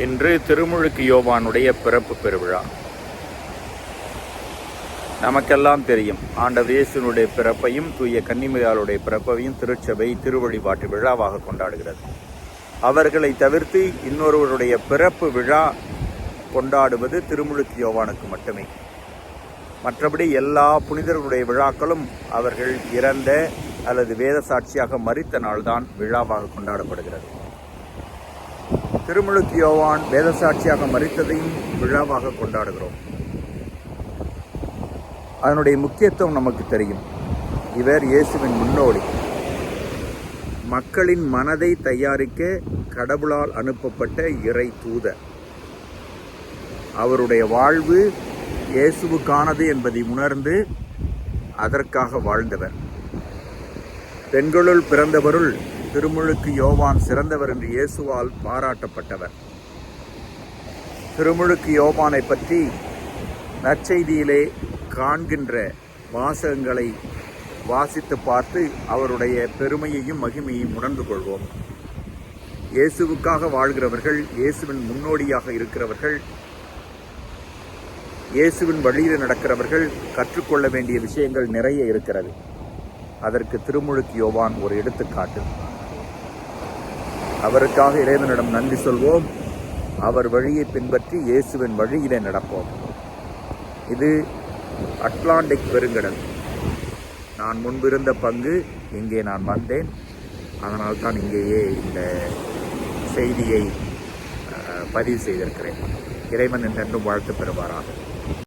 இன்று திருமுழுக்கு யோவானுடைய பிறப்பு பெருவிழா. நமக்கெல்லாம் தெரியும், ஆண்டவர் இயேசுனுடைய பிறப்பையும் தூய கன்னிமரியாளுடைய பிறப்பையும் திருச்சபை திருவழிபாட்டு விழாவாக கொண்டாடுகிறது. அவர்களை தவிர்த்து இன்னொருவருடைய பிறப்பு விழா கொண்டாடுவது திருமுழுக்கு யோவானுக்கு மட்டுமே. மற்றபடி எல்லா புனிதர்களுடைய விழாக்களும் அவர்கள் இறந்த அல்லது வேத சாட்சியாக மரித்த நாள்தான் விழாவாக கொண்டாடப்படுகிறது. திருமுழுக்கு யோவான் வேத சாட்சியாக மரித்ததையும் விழாவாக கொண்டாடுகிறோம். அதனுடைய முக்கியத்துவம் நமக்கு தெரியும். இவர் இயேசுவின் முன்னோடி, மக்களின் மனதை தயாரிக்க கடவுளால் அனுப்பப்பட்ட இறை தூதர். அவருடைய வாழ்வு இயேசுவுக்கானது என்பதை உணர்ந்து அதற்காக வாழ்ந்தவர். பெண்களுள் பிறந்தவருள் திருமுழுக்கு யோவான் சிறந்தவர் என்று இயேசுவால் பாராட்டப்பட்டவர். திருமுழுக்கு யோவானை பற்றி நற்செய்தியிலே காண்கின்ற வாசகங்களை வாசித்து பார்த்து அவருடைய பெருமையையும் மகிமையையும் உணர்ந்து கொள்வோம். இயேசுவுக்காக வாழ்கிறவர்கள், இயேசுவின் முன்னோடியாக இருக்கிறவர்கள், இயேசுவின் வழியில் நடக்கிறவர்கள் கற்றுக்கொள்ள வேண்டிய விஷயங்கள் நிறைய இருக்கிறது. அதற்கு திருமுழுக்கு யோவான் ஒரு எடுத்துக்காட்டு. அவருக்காக இறைவனிடம் நன்றி சொல்வோம். அவர் வழியை பின்பற்றி இயேசுவின் வழியிலே நடப்போம். இது அட்லாண்டிக் பெருங்கடல். நான் முன்பிருந்த பங்கு இங்கே நான் வந்தேன். அதனால் தான் இங்கேயே இந்த செய்தியை பதிவு செய்திருக்கிறேன். இறைவன் என்றென்றும் வாழ்த்து பெறுவாராக.